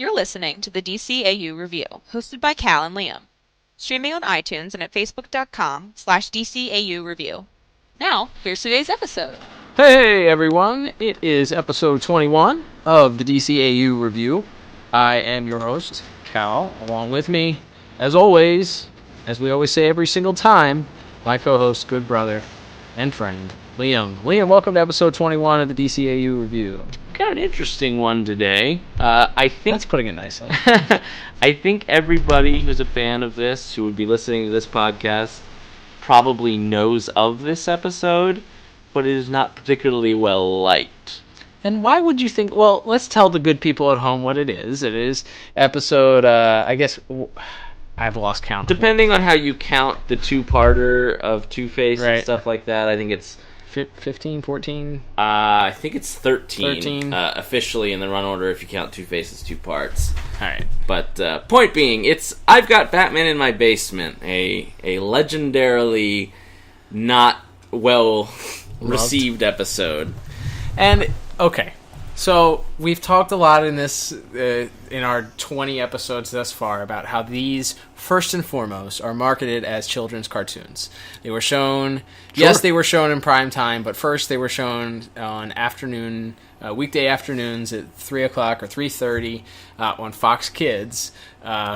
You're listening to the DCAU Review, hosted by Cal and Liam. Streaming on iTunes and at facebook.com/DCAU Review. Now, here's today's episode. Hey everyone, it is episode 21 of the DCAU Review. I am your host, Cal. Along with me, as always, as we always say every single time, my co-host, good brother, and friend, Liam. Liam, welcome to episode 21 of the DCAU Review. Got an interesting one today. I think That's putting it nicely. I think everybody who's a fan of this, who would be listening to this podcast, probably knows of this episode, but it is not particularly well liked. And why would you think... Well, let's tell the good people at home what it is. It is episode, I've lost count. Depending on how you count the two-parter of Two-Face Right. and stuff like that, I think it's... 15, 14? I think it's 13. 13. Officially in the run order if you count Two-Face as two parts. Alright. But point being, I've got Batman in my basement, a legendarily not well received episode. And, okay, so we've talked a lot in this, in our 20 episodes thus far, about how these, first and foremost, are marketed as children's cartoons. They were shown, yes, they were shown in prime time, but first they were shown on weekday afternoons at 3 o'clock or 3:30 on Fox Kids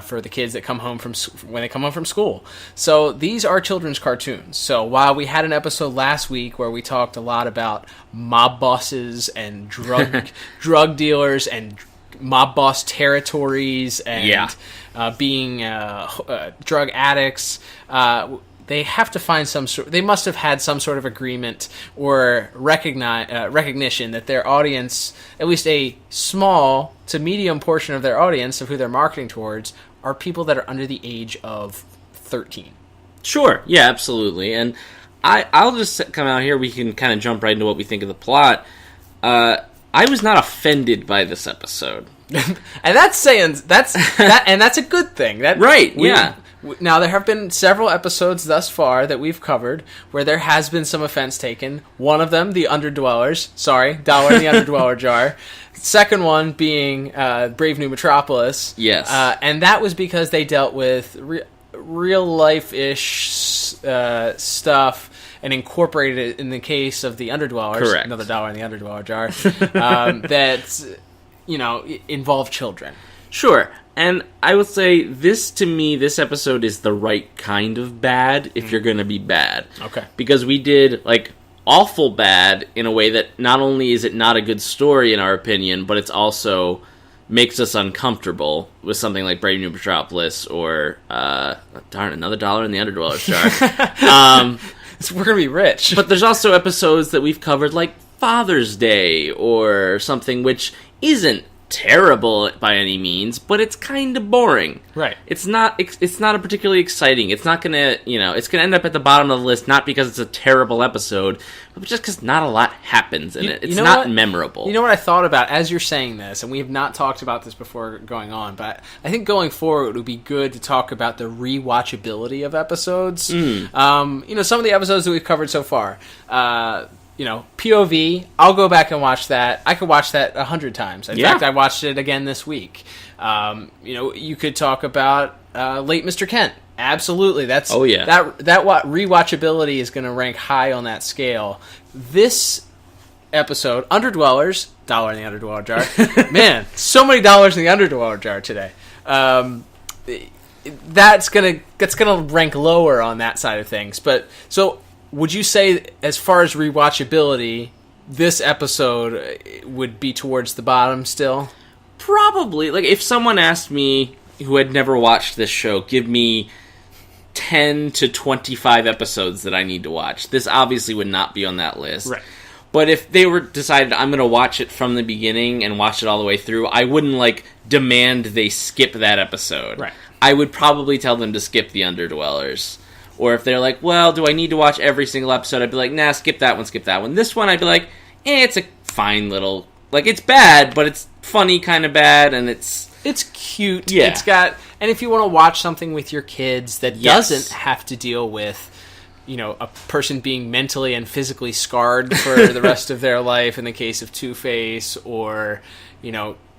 for the kids that come home when they come home from school. So these are children's cartoons. So while we had an episode last week where we talked a lot about mob bosses and drug dealers and mob boss territories and being drug addicts, they have to find they must have had some sort of agreement or recognition that their audience, at least a small to medium portion of their audience of who they're marketing towards, are people that are under the age of 13. Sure, yeah, absolutely. And I'll just come out here, we can kind of jump right into what we think of the plot. I was not offended by this episode. And that's a good thing. Now, there have been several episodes thus far that we've covered where there has been some offense taken. One of them, the Underdwellers. Sorry, dollar in the Underdweller jar. Second one being Brave New Metropolis. Yes. And that was because they dealt with real-life-ish stuff and incorporated it in the case of the Underdwellers. Correct. Another dollar in the Underdweller jar. That, involve children. Sure. And I would say this episode is the right kind of bad if you're going to be bad. Okay. Because we did, awful bad in a way that not only is it not a good story in our opinion, but it's also makes us uncomfortable with something like Brave New Metropolis or, another dollar in the Underdwellers jar. We're going to be rich. But there's also episodes that we've covered like Father's Day or something which isn't terrible by any means, but it's kind of boring. Right. It's not a particularly exciting. It's not gonna, it's gonna end up at the bottom of the list, not because it's a terrible episode, but just because not a lot happens in it. It's not memorable. You know what I thought about as you're saying this, and we have not talked about this before going on, but I think going forward it would be good to talk about the rewatchability of episodes. Some of the episodes that we've covered so far. POV, I'll go back and watch that. I could watch that 100 times. In fact, I watched it again this week. You could talk about Late Mr. Kent. Absolutely. That rewatchability is going to rank high on that scale. This episode, Underdwellers, dollar in the Underdweller jar. Man, so many dollars in the Underdweller jar today. That's gonna rank lower on that side of things. But so. Would you say, as far as rewatchability, this episode would be towards the bottom still? Probably. If someone asked me, who had never watched this show, give me 10 to 25 episodes that I need to watch, this obviously would not be on that list. Right. But if they were decided, I'm going to watch it from the beginning and watch it all the way through, I wouldn't, demand they skip that episode. Right. I would probably tell them to skip the Underdwellers. Or if they're like, well, do I need to watch every single episode? I'd be like, nah, skip that one, skip that one. This one, I'd be like, it's a fine little... it's bad, but it's funny kind of bad, and it's cute. Yeah. It's got... And if you want to watch something with your kids that doesn't have to deal with, a person being mentally and physically scarred for the rest of their life in the case of Two-Face, or,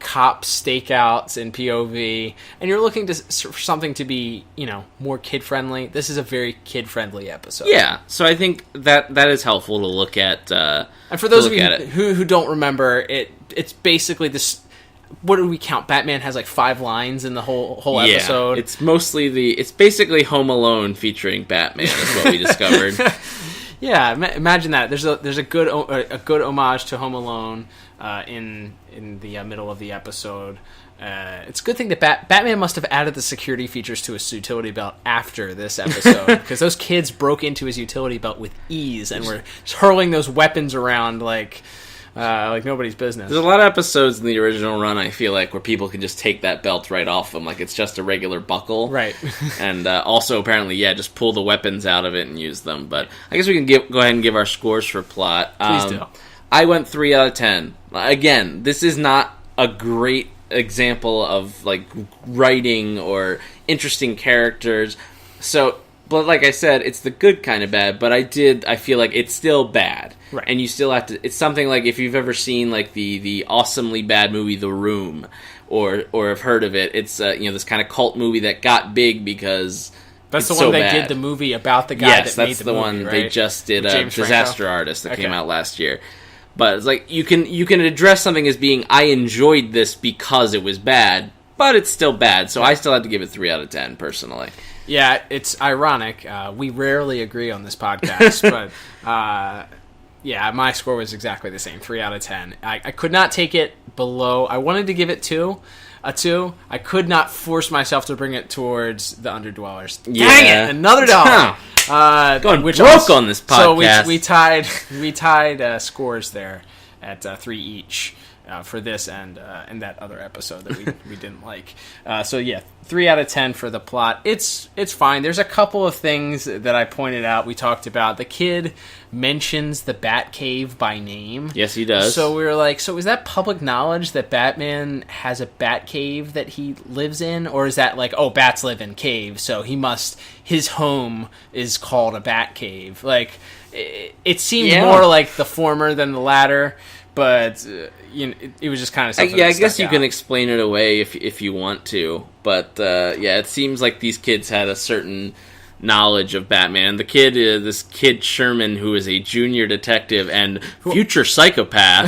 cop stakeouts in POV, and you're looking for something to be, more kid-friendly, this is a very kid-friendly episode. Yeah, so I think that is helpful to look at. And for those of you who don't remember, it's basically this. What do we count? Batman has like 5 lines in the whole episode. It's mostly it's basically Home Alone featuring Batman is what we discovered. Yeah, imagine that. There's a good homage to Home Alone in the middle of the episode. It's a good thing that Batman must have added the security features to his utility belt after this episode, because those kids broke into his utility belt with ease and were hurling those weapons around like nobody's business. There's a lot of episodes in the original run, I feel like, where people can just take that belt right off them, like it's just a regular buckle. Right. And also, apparently, just pull the weapons out of it and use them. But I guess we can go ahead and give our scores for plot. Please do. I went 3 out of 10. Again, this is not a great example of, like, writing or interesting characters. So... But like I said, it's the good kind of bad, but I feel like it's still bad. Right. And you still have to, it's something like if you've ever seen like the awesomely bad movie The Room, or have heard of it, it's this kind of cult movie that got big because that's it's the one so they bad. did the movie about the guy yes, that made that's the the movie, one right? they just did Disaster Artist that Okay. came out last year. But it's like you can address something as being I enjoyed this because it was bad, but it's still bad, so I still have to give it 3 out of 10 personally. Yeah, it's ironic. We rarely agree on this podcast, but my score was exactly the same, 3 out of 10. I could not take it below. I wanted to give it a 2. I could not force myself to bring it towards the Underdwellers. Yeah. Dang it, another dollar. Going broke on this podcast. So we tied scores there at 3 each. For this and that other episode that we didn't like. 3 out of 10 for the plot. It's fine. There's a couple of things that I pointed out. We talked about the kid mentions the Batcave by name. Yes, he does. So we were like, so is that public knowledge that Batman has a Batcave that he lives in? Or is that like, oh, bats live in caves, so his home is called a Batcave? Like, it seemed more like the former than the latter. But it was just kind of something. I guess you can explain it away if you want to. But it seems like these kids had a certain knowledge of Batman. The kid, this kid Sherman, who is a junior detective and future psychopath,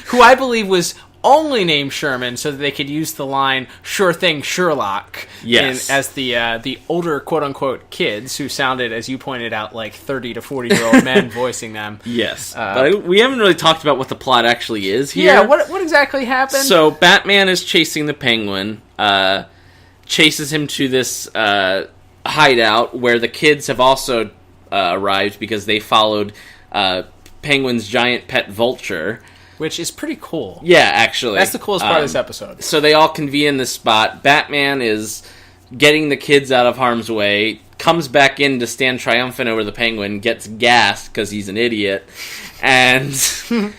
who I believe was only named Sherman so that they could use the line "Sure thing, Sherlock." Yes, as the older quote unquote kids who sounded, as you pointed out, like 30 to 40-year-old men voicing them. Yes, but we haven't really talked about what the plot actually is here. Yeah, what exactly happened? So Batman is chasing the Penguin, chases him to this hideout where the kids have also arrived because they followed Penguin's giant pet vulture. Which is pretty cool. Yeah, actually. That's the coolest part of this episode. So they all convene in this spot. Batman is getting the kids out of harm's way, comes back in to stand triumphant over the Penguin, gets gassed because he's an idiot, and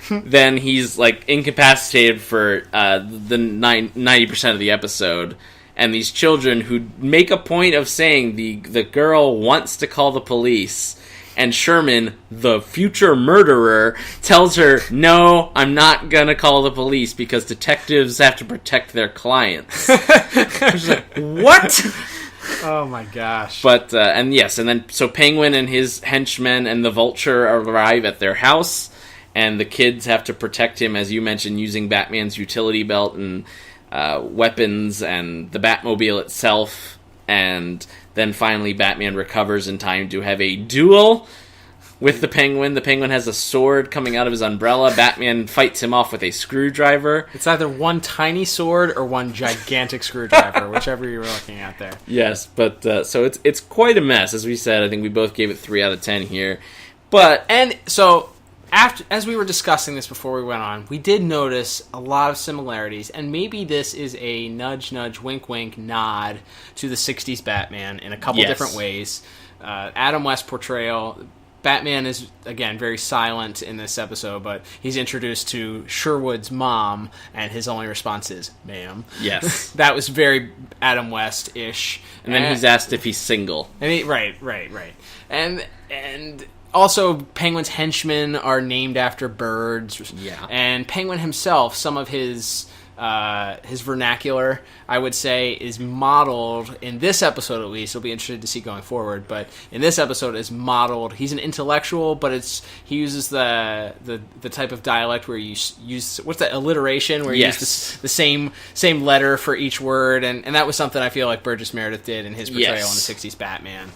then he's like incapacitated for the 90% of the episode. And these children who make a point of saying the girl wants to call the police, and Sherman, the future murderer, tells her, no, I'm not going to call the police because detectives have to protect their clients. She's like, what? Oh my gosh. But, so Penguin and his henchmen and the Vulture arrive at their house, and the kids have to protect him, as you mentioned, using Batman's utility belt and weapons and the Batmobile itself, and then finally Batman recovers in time to have a duel with the Penguin. The Penguin has a sword coming out of his umbrella. Batman fights him off with a screwdriver. It's either one tiny sword or one gigantic screwdriver, whichever you're looking at there. Yes, but so it's quite a mess. As we said, I think we both gave it 3 out of 10 here. But as we were discussing this before we went on, we did notice a lot of similarities, and maybe this is a nudge, nudge, wink, wink nod to the 60s Batman in a couple different ways. Adam West portrayal, Batman is, again, very silent in this episode, but he's introduced to Sherwood's mom, and his only response is, ma'am. Yes. That was very Adam West-ish. And then he's asked if he's single. And right. And also, Penguin's henchmen are named after birds. Yeah. And Penguin himself, some of his his vernacular, I would say, is modeled in this episode at least. It'll be interesting to see going forward, but in this episode is modeled. He's an intellectual, but he uses the type of dialect where you use what's that, alliteration, where you use the same letter for each word, and that was something I feel like Burgess Meredith did in his portrayal in the '60s Batman.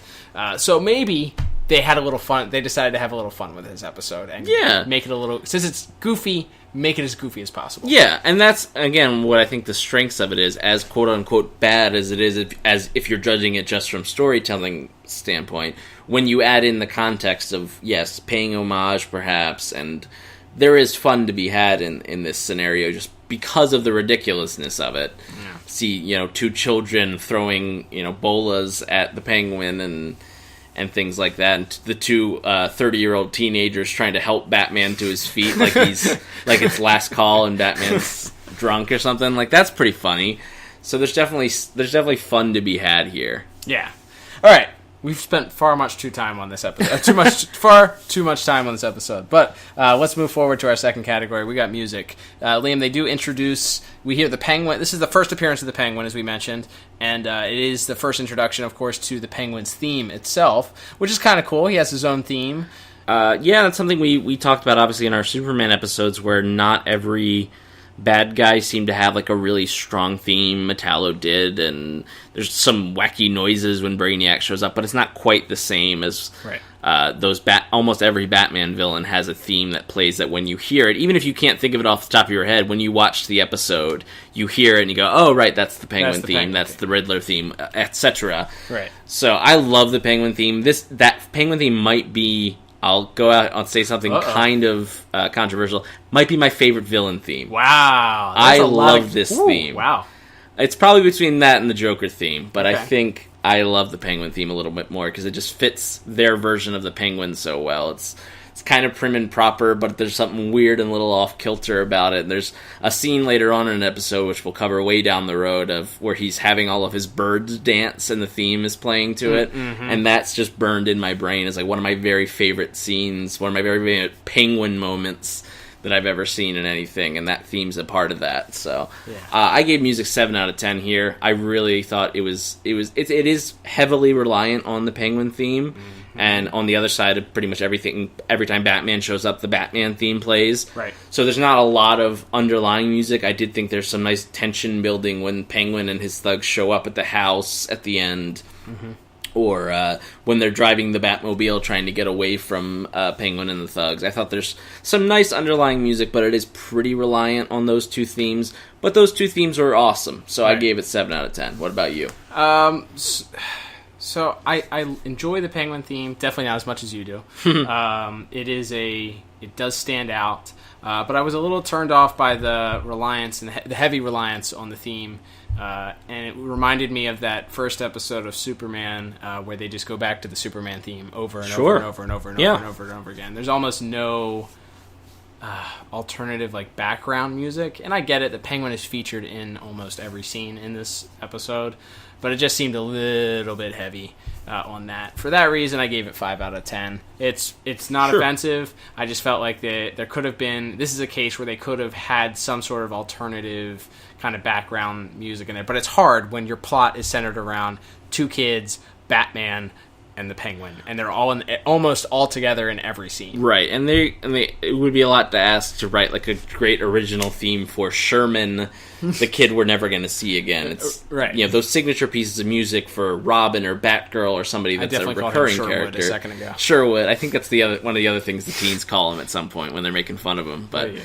So maybe they had a little fun. They decided to have a little fun with this episode and make it a little, since it's goofy, make it as goofy as possible. Yeah, and that's, again, what I think the strengths of it is, as quote-unquote bad as it is, as if you're judging it just from storytelling standpoint, when you add in the context of, yes, paying homage, perhaps, and there is fun to be had in this scenario just because of the ridiculousness of it. Yeah. See, two children throwing, bolas at the Penguin and things like that, and the two 30-year-old teenagers trying to help Batman to his feet like he's like it's last call and Batman's drunk or something. Like, that's pretty funny. So there's definitely fun to be had here. Yeah. All right. We've spent far too much time on this episode. Far too much time on this episode. But let's move forward to our second category. We got music. Liam, they do introduce. We hear the Penguin. This is the first appearance of the Penguin, as we mentioned, and it is the first introduction, of course, to the Penguin's theme itself, which is kind of cool. He has his own theme. Yeah, that's something we talked about, obviously, in our Superman episodes, where not every bad guys seem to have like a really strong theme. Metallo did, and there's some wacky noises when Brainiac shows up, but it's not quite the same as those. Almost every Batman villain has a theme that plays that when you hear it, even if you can't think of it off the top of your head, when you watch the episode, you hear it and you go, "Oh, right, that's the Penguin theme, that's the Riddler theme, etc." Right. So I love the Penguin theme. That Penguin theme might be. I'll go out and say something kind of controversial. Might be my favorite villain theme. Wow. I love this theme. Wow. It's probably between that and the Joker theme, but I think I love the Penguin theme a little bit more because it just fits their version of the Penguin so well. It's kind of prim and proper, but there's something weird and a little off-kilter about it. And there's a scene later on in an episode, which we'll cover way down the road, of where he's having all of his birds dance and the theme is playing to it. Mm-hmm. And that's just burned in my brain as like one of my very favorite scenes, one of my very favorite Penguin moments that I've ever seen in anything, and that theme's a part of that. So I gave music 7 out of 10 here. I really thought it is heavily reliant on the Penguin theme. Mm-hmm. And on the other side of pretty much everything, every time Batman shows up, the Batman theme plays. Right. So there's not a lot of underlying music. I did think there's some nice tension building when Penguin and his thugs show up at the house at the end. Mm-hmm. Or when they're driving the Batmobile trying to get away from Penguin and the thugs. I thought there's some nice underlying music, but it is pretty reliant on those two themes. But those two themes were awesome, so I gave it 7 out of 10. What about you? So I enjoy the Penguin theme, definitely not as much as you do. It does stand out, but I was a little turned off by the reliance and the heavy reliance on the theme, and it reminded me of that first episode of Superman where they just go back to the Superman theme over and over and over and over and over and over and over again. There's almost no alternative like background music, and I get it. The Penguin is featured in almost every scene in this episode. But it just seemed a little bit heavy on that. For that reason, I gave it 5 out of 10. It's not offensive. I just felt like there could have been... This is a case where they could have had some sort of alternative kind of background music in there. But it's hard when your plot is centered around two kids, Batman, and the Penguin, and they're all almost all together in every scene. Right, and it would be a lot to ask to write like a great original theme for Sherman, the kid we're never going to see again. It's those signature pieces of music for Robin or Batgirl or somebody that's a recurring character. A second ago. Sherwood, I think that's one of the other things the teens call him at some point when they're making fun of him. But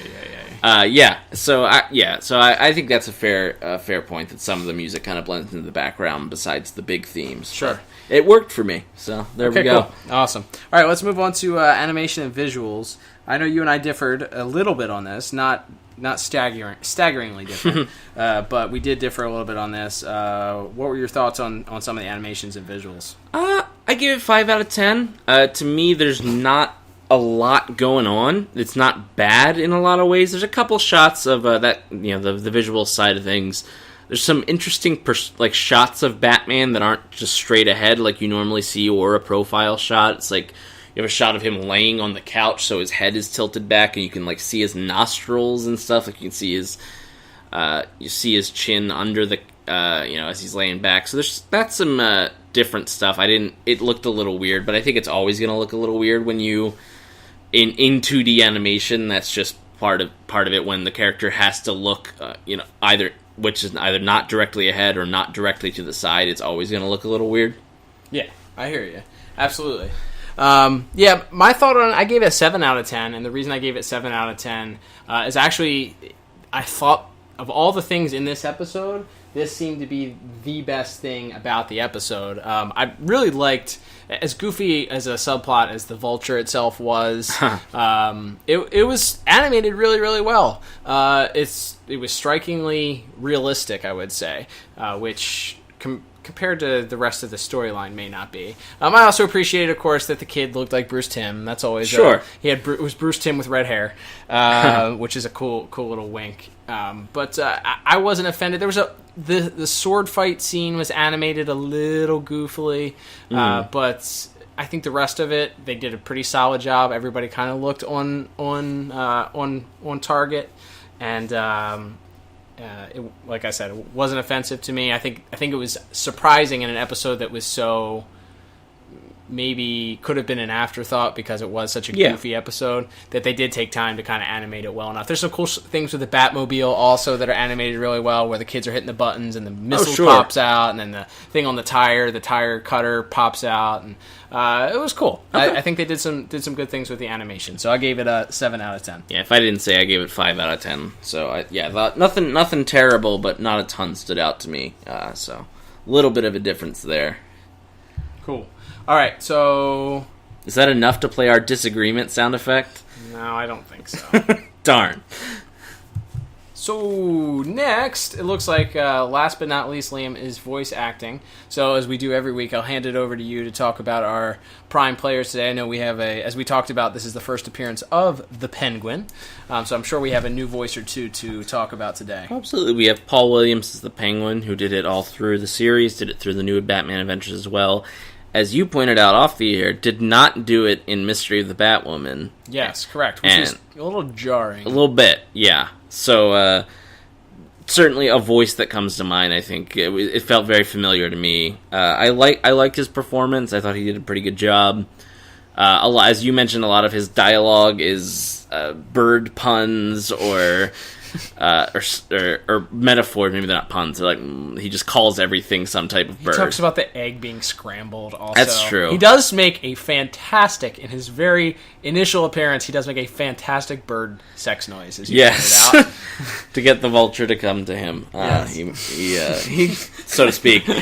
So I think that's a fair point that some of the music kind of blends into the background besides the big themes. Sure. But it worked for me, so there we go. Cool. Awesome. All right, let's move on to animation and visuals. I know you and I differed a little bit on this, not staggeringly different, but we did differ a little bit on this. What were your thoughts on some of the animations and visuals? I give it 5 out of 10. To me, there's not a lot going on. It's not bad in a lot of ways. There's a couple shots of the visual side of things. There's some interesting shots of Batman that aren't just straight ahead like you normally see, or a profile shot. It's like you have a shot of him laying on the couch, so his head is tilted back, and you can see his nostrils and stuff. Like you can see his You see his chin under the, as he's laying back. So that's some different stuff. It looked a little weird, but I think it's always going to look a little weird when you, in 2D animation, that's just part of it when the character has to look, either not directly ahead or not directly to the side. It's always going to look a little weird. Yeah, I hear you. Absolutely. My thought on it, I gave it a 7 out of 10, and the reason I gave it 7 out of 10 is actually, I thought of all the things in this episode, this seemed to be the best thing about the episode. I really liked, as goofy as a subplot as the Vulture itself was, it was animated really, really well. It was strikingly realistic, I would say, which compared to the rest of the storyline may not be. I also appreciated, of course, that the kid looked like Bruce Timm. That's always sure. It was Bruce Timm with red hair, which is a cool little wink. But I wasn't offended. There was the sword fight scene was animated a little goofily, but I think the rest of it they did a pretty solid job. Everybody kind of looked on target, and like I said, it wasn't offensive to me. I think it was surprising in an episode that was so maybe could have been an afterthought because it was such a goofy episode that they did take time to kind of animate it well enough. There's some cool things with the Batmobile also that are animated really well, where the kids are hitting the buttons and the missile pops out, and then the thing on the tire cutter pops out, and it was cool. Okay. I think they did some good things with the animation, so I gave it a 7 out of 10. Yeah, if I didn't say, I gave it 5 out of 10. So I thought nothing terrible, but not a ton stood out to me. So a little bit of a difference there. Cool. All right, so is that enough to play our disagreement sound effect? No, I don't think so. Darn. So next, it looks like last but not least, Liam, is voice acting. So as we do every week, I'll hand it over to you to talk about our prime players today. I know we have as we talked about, this is the first appearance of the Penguin. So I'm sure we have a new voice or two to talk about today. Absolutely. We have Paul Williams as the Penguin, who did it all through the series, did it through the new Batman Adventures as well. As you pointed out off the air, did not do it in Mystery of the Batwoman. Yes, correct. Which is a little jarring. A little bit, yeah. So, certainly a voice that comes to mind, I think. It felt very familiar to me. I liked his performance. I thought he did a pretty good job. As you mentioned, a lot of his dialogue is bird puns or metaphors. Maybe they're not puns. They're like he just calls everything some type of bird. He talks about the egg being scrambled. Also, that's true. He does make a fantastic in his very initial appearance. He does make a fantastic bird sex noise. As you pointed out. To get the vulture to come to him. Yes. He so to speak. We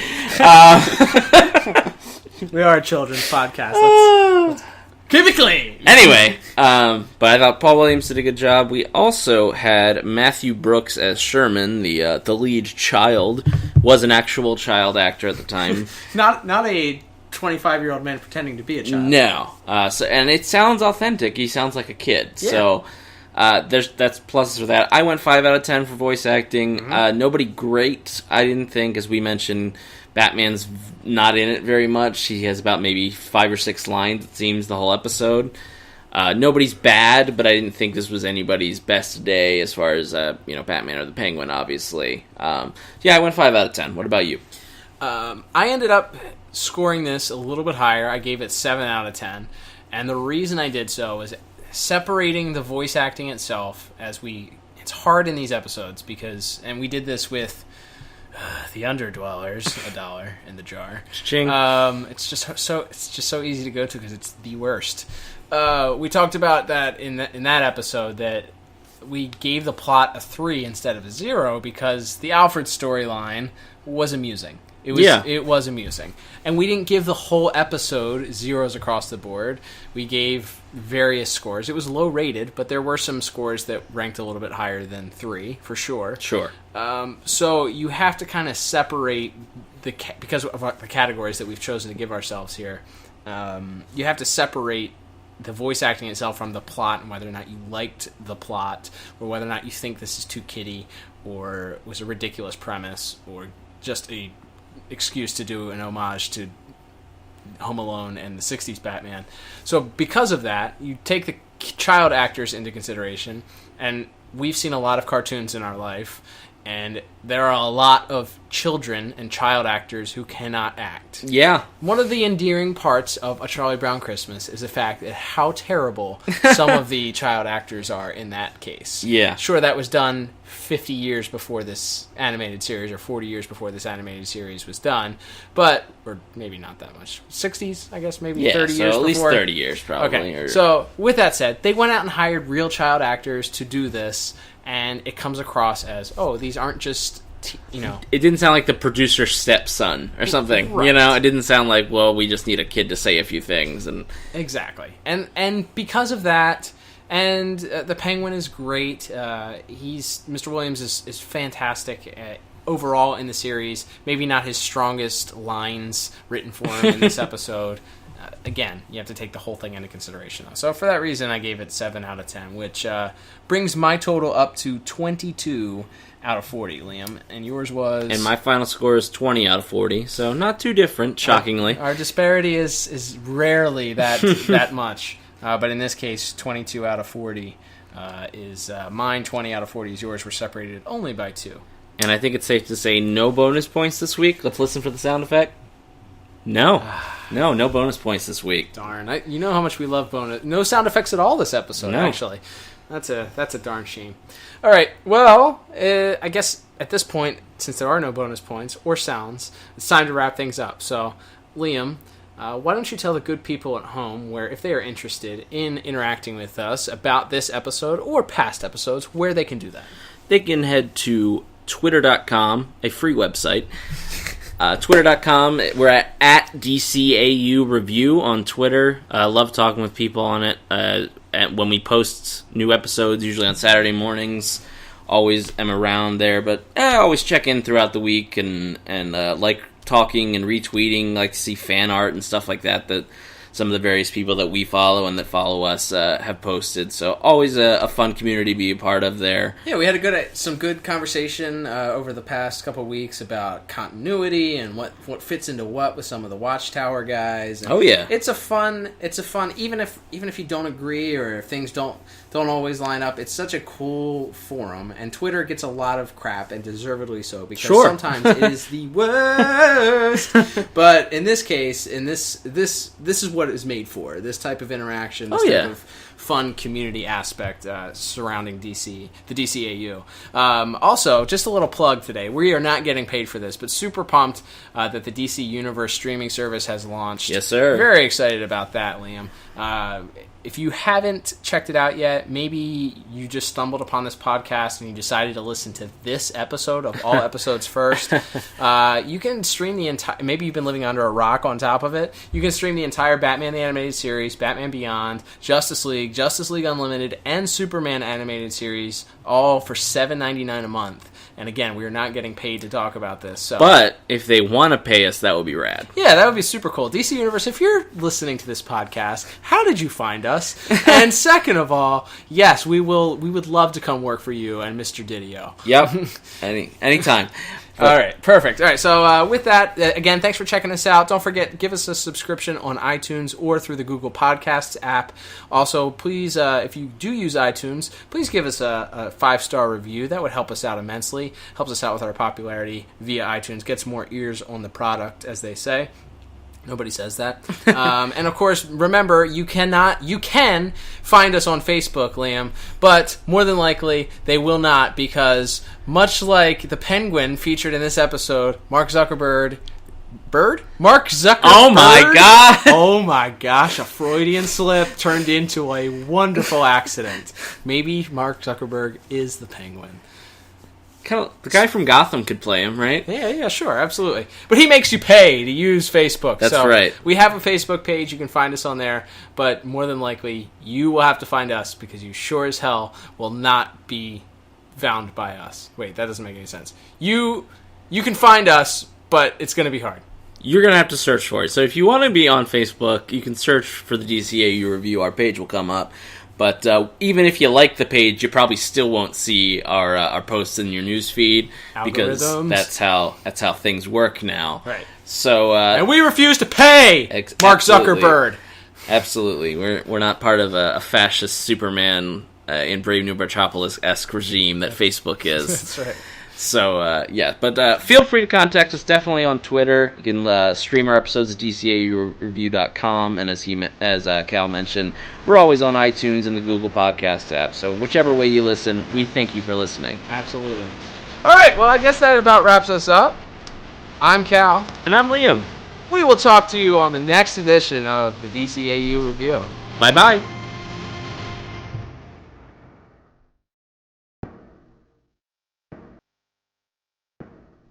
are a children's podcast. Let's keep it clean. Anyway, but I thought Paul Williams did a good job. We also had Matthew Brooks as Sherman, the lead child. Was an actual child actor at the time. not a 25-year-old man pretending to be a child. No. And it sounds authentic. He sounds like a kid. Yeah. So that's pluses for that. I went 5 out of 10 for voice acting. Mm-hmm. Nobody great, I didn't think, as we mentioned. Batman's not in it very much. He has about maybe 5 or 6 lines, it seems, the whole episode. Nobody's bad, but I didn't think this was anybody's best day as far as Batman or the Penguin, obviously. I went 5 out of 10. What about you? I ended up scoring this a little bit higher. I gave it 7 out of 10. And the reason I did so is separating the voice acting itself, it's hard in these episodes and we did this with the Underdwellers, $1 in the jar. Ching. It's just so easy to go to because it's the worst. We talked about that in that episode that we gave the plot a 3 instead of a 0 because the Alfred storyline was amusing. It was amusing. And we didn't give the whole episode 0s across the board. We gave various scores. It was low rated, but there were some scores that ranked a little bit higher than 3, for sure. Sure. So you have to kind of separate, because of the categories that we've chosen to give ourselves here, you have to separate the voice acting itself from the plot and whether or not you liked the plot or whether or not you think this is too kiddie or was a ridiculous premise or just a excuse to do an homage to Home Alone and the 60s Batman. So because of that, you take the child actors into consideration, and we've seen a lot of cartoons in our life, And there are a lot of children and child actors who cannot act. Yeah. One of the endearing parts of A Charlie Brown Christmas is the fact that how terrible some of the child actors are in that case. Yeah. Sure, that was done 50 years before this animated series, or 40 years before this animated series was done, but, or maybe not that much. 60s, I guess, maybe 30 years before. at least 30 years, probably. Okay, so with that said, they went out and hired real child actors to do this, and it comes across as, oh, these aren't just, It didn't sound like the producer's stepson or something. Right. It didn't sound like, well, we just need a kid to say a few things. And Exactly. And because of that, and the Penguin is great. Mr. Williams is fantastic overall in the series. Maybe not his strongest lines written for him in this episode. Again, you have to take the whole thing into consideration, though. So for that reason, I gave it 7 out of 10, which brings my total up to 22 out of 40, Liam. And yours was... And my final score is 20 out of 40, so not too different, shockingly. Our disparity is rarely that much. But in this case, 22 out of 40 is mine, 20 out of 40 is yours. We're separated only by 2. And I think it's safe to say no bonus points this week. Let's listen for the sound effect. No, no bonus points this week. Darn, you know how much we love bonus. No sound effects at all this episode, No. actually. That's a darn shame. All right, well, I guess at this point, since there are no bonus points or sounds, it's time to wrap things up. So, Liam, why don't you tell the good people at home where, if they are interested in interacting with us about this episode or past episodes, where they can do that? They can head to twitter.com, a free website. Twitter.com, we're at DCAU Review on Twitter. Love talking with people on it. And when we post new episodes, usually on Saturday mornings, always am around there. But I always check in throughout the week and like talking and retweeting, like to see fan art and stuff like that some of the various people that we follow and that follow us have posted. So always a fun community to be a part of there. Yeah, we had some good conversation over the past couple of weeks about continuity and what fits into what with some of the Watchtower guys. And oh yeah, it's a fun. Even if you don't agree or if things don't always line up, it's such a cool forum. And Twitter gets a lot of crap, and deservedly so, because sometimes it is the worst. But in this case, this is what it is made for. This type of interaction, this type of fun community aspect surrounding the DCAU. Also, just a little plug today. We are not getting paid for this, but super pumped that the DC Universe streaming service has launched. Yes, sir. Very excited about that, Liam. If you haven't checked it out yet, maybe you just stumbled upon this podcast and you decided to listen to this episode of all episodes first. You can stream the entire... Maybe you've been living under a rock on top of it. You can stream the entire Batman the Animated Series, Batman Beyond, Justice League Unlimited, and Superman Animated Series, all for $7.99 a month. And again, we are not getting paid to talk about this. So. But if they want to pay us, that would be rad. Yeah, that would be super cool. DC Universe, if you're listening to this podcast, how did you find us? And second of all, yes, we would love to come work for you and Mr. Didio. Yep. Anytime. All right, perfect. All right, so with that, again, thanks for checking us out. Don't forget, give us a subscription on iTunes or through the Google Podcasts app. Also, please, if you do use iTunes, please give us a 5-star review. That would help us out immensely. Helps us out with our popularity via iTunes. Gets more ears on the product, as they say. Nobody says that. And of course, remember, you can find us on Facebook, Liam, but more than likely they will not, because much like the Penguin featured in this episode, Mark Zuckerberg. Oh my god! Oh my gosh, a Freudian slip turned into a wonderful accident. Maybe Mark Zuckerberg is the Penguin. The guy from Gotham could play him, right? Yeah, sure, absolutely. But he makes you pay to use Facebook. That's right. We have a Facebook page. You can find us on there. But more than likely, you will have to find us, because you sure as hell will not be found by us. Wait, that doesn't make any sense. You can find us, but it's going to be hard. You're going to have to search for it. So if you want to be on Facebook, you can search for the DCAU Review. Our page will come up. But even if you like the page, you probably still won't see our posts in your news feed, because that's how things work now. Right. So and we refuse to pay Mark Zuckerberg. Absolutely, we're not part of a fascist Superman in Brave New Metropolis-esque regime that Facebook is. That's right. So, yeah, but feel free to contact us definitely on Twitter. You can stream our episodes at DCAUreview.com, and as Cal mentioned, we're always on iTunes and the Google Podcast app. So whichever way you listen, we thank you for listening. Absolutely. All right, well, I guess that about wraps us up. I'm Cal. And I'm Liam. We will talk to you on the next edition of the DCAU Review. Bye-bye.